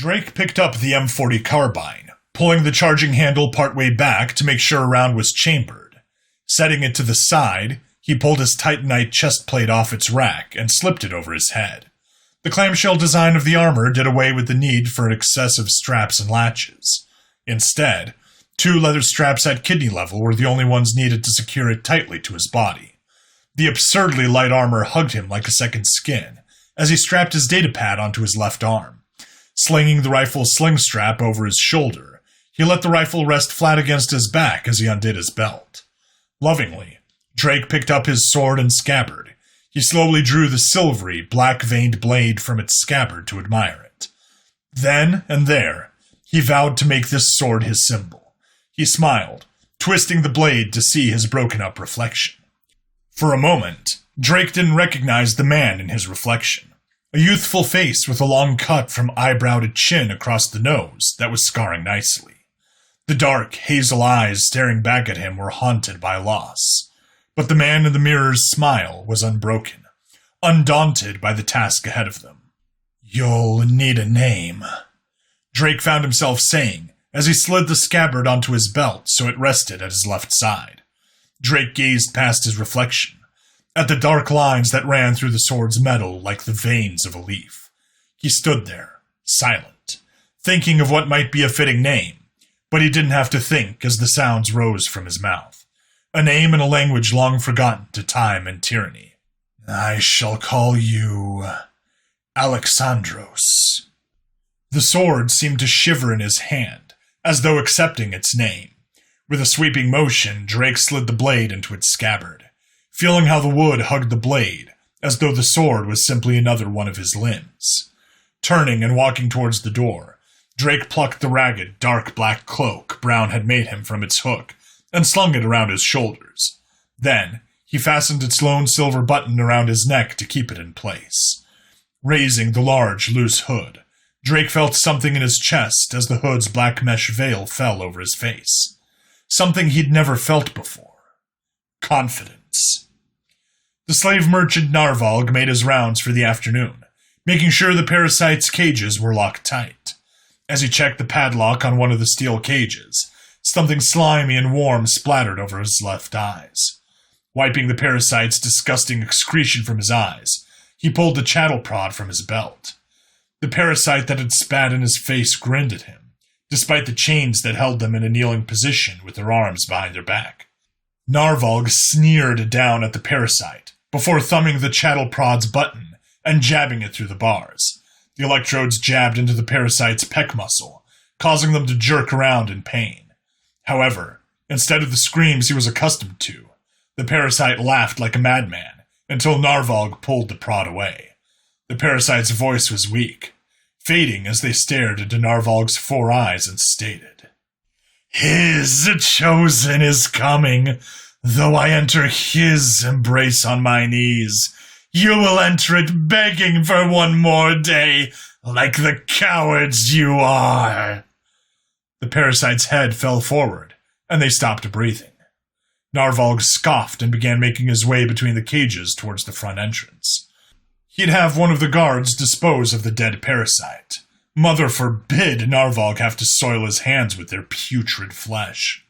Drake picked up the M40 carbine, pulling the charging handle partway back to make sure a round was chambered. Setting it to the side, he pulled his Titanite chest plate off its rack and slipped it over his head. The clamshell design of the armor did away with the need for excessive straps and latches. Instead, 2 leather straps at kidney level were the only ones needed to secure it tightly to his body. The absurdly light armor hugged him like a second skin, as he strapped his datapad onto his left arm. Slinging the rifle's sling strap over his shoulder, he let the rifle rest flat against his back as he undid his belt. Lovingly, Drake picked up his sword and scabbard. He slowly drew the silvery, black-veined blade from its scabbard to admire it. Then and there, he vowed to make this sword his symbol. He smiled, twisting the blade to see his broken-up reflection. For a moment, Drake didn't recognize the man in his reflection. A youthful face with a long cut from eyebrow to chin across the nose that was scarring nicely. The dark, hazel eyes staring back at him were haunted by loss. But the man in the mirror's smile was unbroken, undaunted by the task ahead of them. "You'll need a name," Drake found himself saying as he slid the scabbard onto his belt so it rested at his left side. Drake gazed past his reflection, at the dark lines that ran through the sword's metal like the veins of a leaf. He stood there, silent, thinking of what might be a fitting name, but he didn't have to think as the sounds rose from his mouth. A name in a language long forgotten to time and tyranny. "I shall call you Alexandros." The sword seemed to shiver in his hand, as though accepting its name. With a sweeping motion, Drake slid the blade into its scabbard, feeling how the wood hugged the blade, as though the sword was simply another one of his limbs. Turning and walking towards the door, Drake plucked the ragged, dark black cloak Brown had made him from its hook, and slung it around his shoulders. Then, he fastened its lone silver button around his neck to keep it in place. Raising the large, loose hood, Drake felt something in his chest as the hood's black mesh veil fell over his face. Something he'd never felt before. Confidence. The slave merchant Narvalg made his rounds for the afternoon, making sure the parasite's cages were locked tight. As he checked the padlock on one of the steel cages, something slimy and warm splattered over his left eyes. Wiping the parasite's disgusting excretion from his eyes, he pulled the chattel prod from his belt. The parasite that had spat in his face grinned at him, despite the chains that held them in a kneeling position with their arms behind their back. Narvalg sneered down at the parasite, before thumbing the chattel prod's button and jabbing it through the bars. The electrodes jabbed into the parasite's pec muscle, causing them to jerk around in pain. However, instead of the screams he was accustomed to, the parasite laughed like a madman until Narvalg pulled the prod away. The parasite's voice was weak, fading as they stared into Narvalg's 4 eyes and stated, "His chosen is coming. Though I enter his embrace on my knees, you will enter it begging for one more day, like the cowards you are." The parasite's head fell forward, and they stopped breathing. Narvalg scoffed and began making his way between the cages towards the front entrance. He'd have one of the guards dispose of the dead parasite. Mother forbid Narvalg have to soil his hands with their putrid flesh.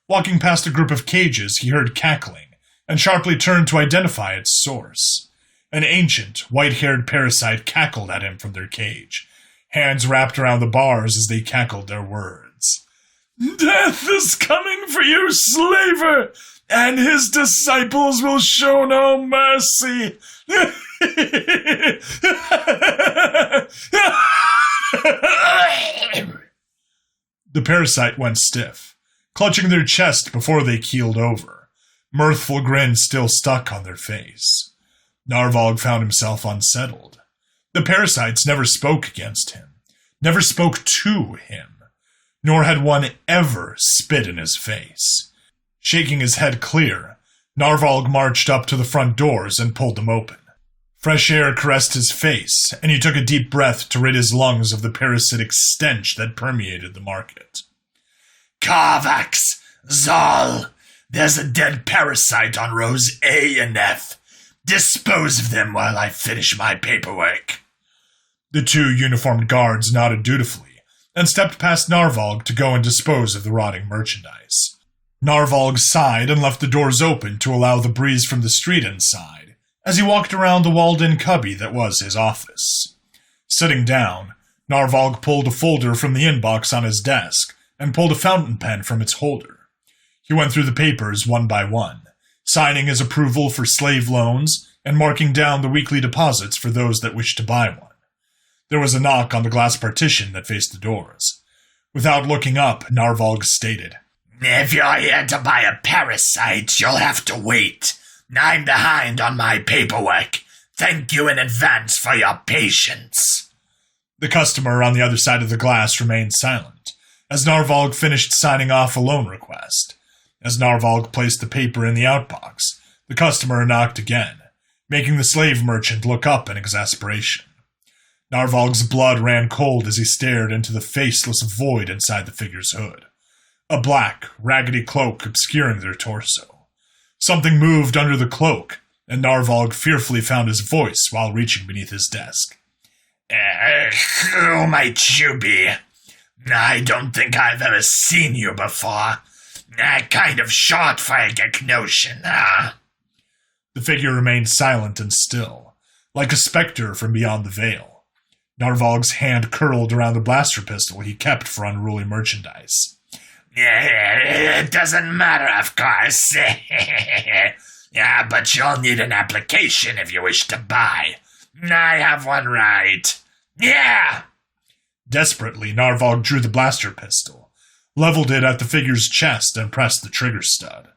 Walking past a group of cages, he heard cackling, and sharply turned to identify its source. An ancient, white-haired parasite cackled at him from their cage, hands wrapped around the bars as they cackled their words. "Death is coming for you, slaver, and his disciples will show no mercy." The parasite went stiff, clutching their chest before they keeled over, mirthful grins still stuck on their face. Narvalg found himself unsettled. The parasites never spoke against him, never spoke to him, nor had one ever spit in his face. Shaking his head clear, Narvalg marched up to the front doors and pulled them open. Fresh air caressed his face, and he took a deep breath to rid his lungs of the parasitic stench that permeated the market. "Carvax! Zal! There's a dead parasite on rows A and F. Dispose of them while I finish my paperwork." The two uniformed guards nodded dutifully and stepped past Narvolg to go and dispose of the rotting merchandise. Narvolg sighed and left the doors open to allow the breeze from the street inside as he walked around the walled-in cubby that was his office. Sitting down, Narvolg pulled a folder from the inbox on his desk and pulled a fountain pen from its holder. He went through the papers one by one, signing his approval for slave loans and marking down the weekly deposits for those that wished to buy one. There was a knock on the glass partition that faced the doors. Without looking up, Narvolg stated, "If you're here to buy a parasite, you'll have to wait. I'm behind on my paperwork. Thank you in advance for your patience." The customer on the other side of the glass remained silent, as Narvolg finished signing off a loan request. As Narvolg placed the paper in the outbox, the customer knocked again, making the slave merchant look up in exasperation. Narvolg's blood ran cold as he stared into the faceless void inside the figure's hood, a black, raggedy cloak obscuring their torso. Something moved under the cloak, and Narvolg fearfully found his voice while reaching beneath his desk. Who might you be? I don't think I've ever seen you before. Kind of short for a Geknosion, huh? The figure remained silent and still, like a specter from beyond the veil. Narvolg's hand curled around the blaster pistol he kept for unruly merchandise. It doesn't matter, of course. Yeah, but you'll need an application if you wish to buy. I have one right. Yeah! Desperately, Narvolg drew the blaster pistol, leveled it at the figure's chest, and pressed the trigger stud.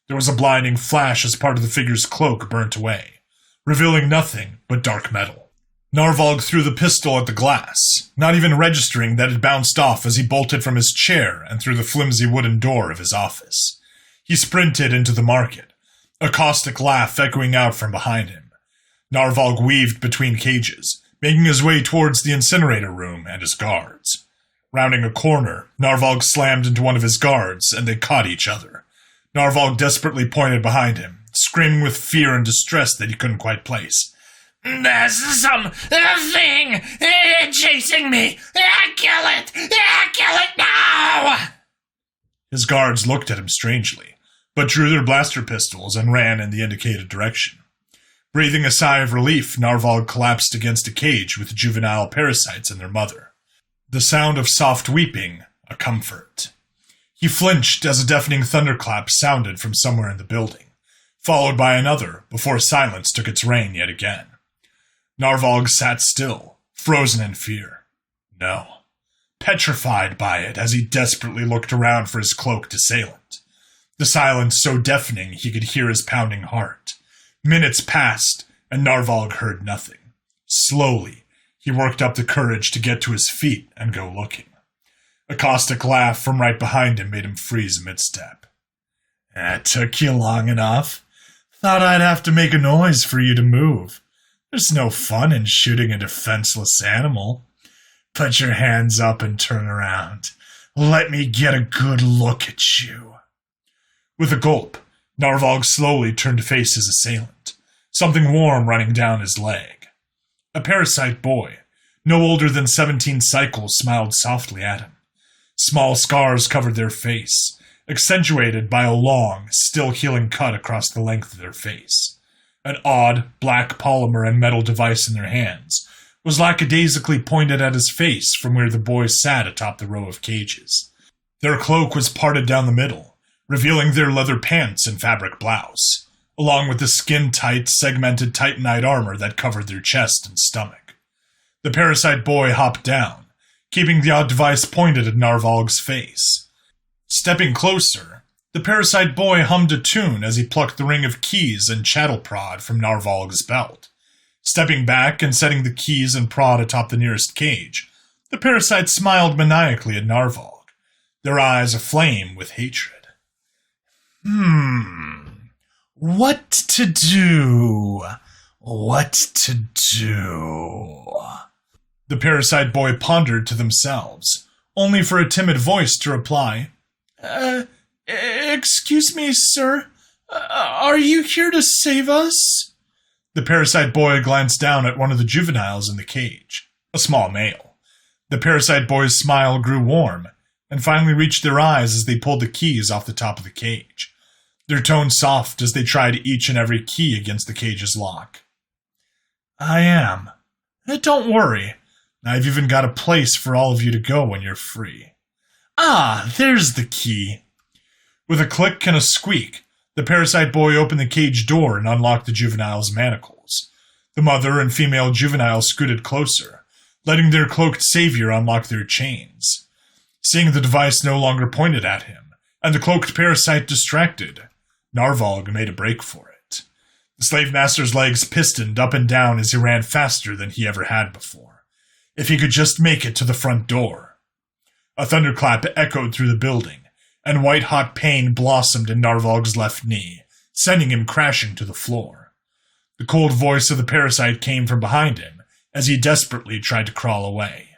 There was a blinding flash as part of the figure's cloak burnt away, revealing nothing but dark metal. Narvolg threw the pistol at the glass, not even registering that it bounced off as he bolted from his chair and through the flimsy wooden door of his office. He sprinted into the market, a caustic laugh echoing out from behind him. Narvolg weaved between cages, making his way towards the incinerator room and his guards. Rounding a corner, Narvolg slammed into one of his guards, and they caught each other. Narvolg desperately pointed behind him, screaming with fear and distress that he couldn't quite place. "There's some thing chasing me! Kill it! Kill it now!" His guards looked at him strangely, but drew their blaster pistols and ran in the indicated direction. Breathing a sigh of relief, Narvolg collapsed against a cage with juvenile parasites and their mother. The sound of soft weeping, a comfort. He flinched as a deafening thunderclap sounded from somewhere in the building, followed by another before silence took its reign yet again. Narvolg sat still, frozen in fear. No, petrified by it as he desperately looked around for his cloaked assailant. The silence so deafening he could hear his pounding heart. Minutes passed, and Narvolg heard nothing. Slowly, he worked up the courage to get to his feet and go looking. A caustic laugh from right behind him made him freeze mid-step. "That took you long enough. Thought I'd have to make a noise for you to move. There's no fun in shooting a defenseless animal. Put your hands up and turn around. Let me get a good look at you." With a gulp, Narvolg slowly turned to face his assailant, something warm running down his leg. A parasite boy, no older than 17 cycles, smiled softly at him. Small scars covered their face, accentuated by a long, still-healing cut across the length of their face. An odd, black polymer and metal device in their hands was lackadaisically pointed at his face from where the boy sat atop the row of cages. Their cloak was parted down the middle, revealing their leather pants and fabric blouse, along with the skin-tight, segmented titanite armor that covered their chest and stomach. The parasite boy hopped down, keeping the odd device pointed at Narvolg's face. Stepping closer, the parasite boy hummed a tune as he plucked the ring of keys and chattel prod from Narvolg's belt. Stepping back and setting the keys and prod atop the nearest cage, the parasite smiled maniacally at Narvolg, their eyes aflame with hatred. What to do? What to do? The parasite boy pondered to themselves, only for a timid voice to reply, Excuse me, sir. Are you here to save us? The parasite boy glanced down at one of the juveniles in the cage. a small male. The parasite boy's smile grew warm, and finally reached their eyes as they pulled the keys off the top of the cage, their tone soft as they tried each and every key against the cage's lock. I am. Don't worry. I've even got a place for all of you to go when you're free. Ah, there's the key. With a click and a squeak, the parasite boy opened the cage door and unlocked the juvenile's manacles. The mother and female juvenile scooted closer, letting their cloaked savior unlock their chains. Seeing the device no longer pointed at him, and the cloaked parasite distracted, Narvolg made a break for it. The slave master's legs pistoned up and down as he ran faster than he ever had before. If he could just make it to the front door. A thunderclap echoed through the building, and white-hot pain blossomed in Narvolg's left knee, sending him crashing to the floor. The cold voice of the parasite came from behind him as he desperately tried to crawl away.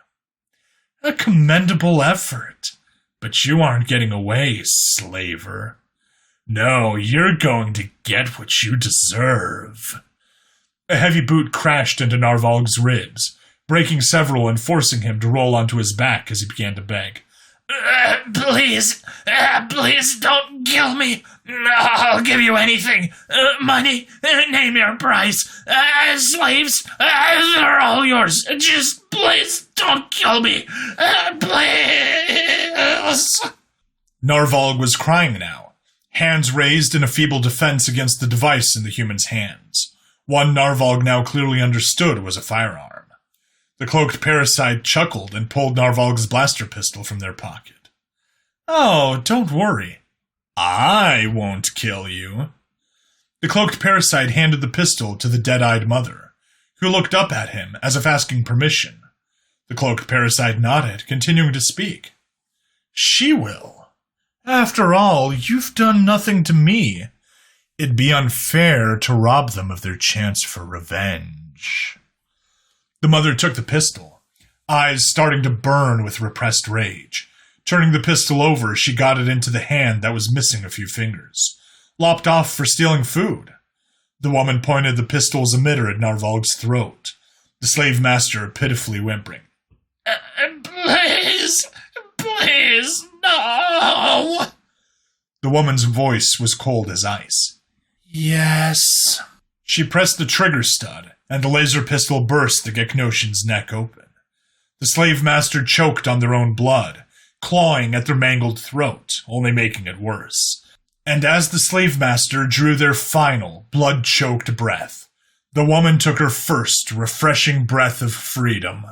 A commendable effort, but you aren't getting away, slaver. No, you're going to get what you deserve. A heavy boot crashed into Narvolg's ribs, breaking several and forcing him to roll onto his back as he began to beg. Please don't kill me. I'll give you anything. Money, name your price. Slaves, they're all yours. Just please don't kill me. Please. Narvolg was crying now, hands raised in a feeble defense against the device in the human's hands. One Narvolg now clearly understood was a firearm. The cloaked parasite chuckled and pulled Narvolg's blaster pistol from their pocket. Oh, don't worry. I won't kill you. The cloaked parasite handed the pistol to the dead-eyed mother, who looked up at him as if asking permission. The cloaked parasite nodded, continuing to speak. She will. After all, you've done nothing to me. It'd be unfair to rob them of their chance for revenge. The mother took the pistol, eyes starting to burn with repressed rage. Turning the pistol over, she got it into the hand that was missing a few fingers, lopped off for stealing food. The woman pointed the pistol's emitter at Narvolg's throat, the slave master pitifully whimpering. Please, no! The woman's voice was cold as ice. Yes. She pressed the trigger stud, and the laser pistol burst the Geknosions' neck open. The slave master choked on their own blood, clawing at their mangled throat, only making it worse. And as the slave master drew their final, blood-choked breath, the woman took her first refreshing breath of freedom.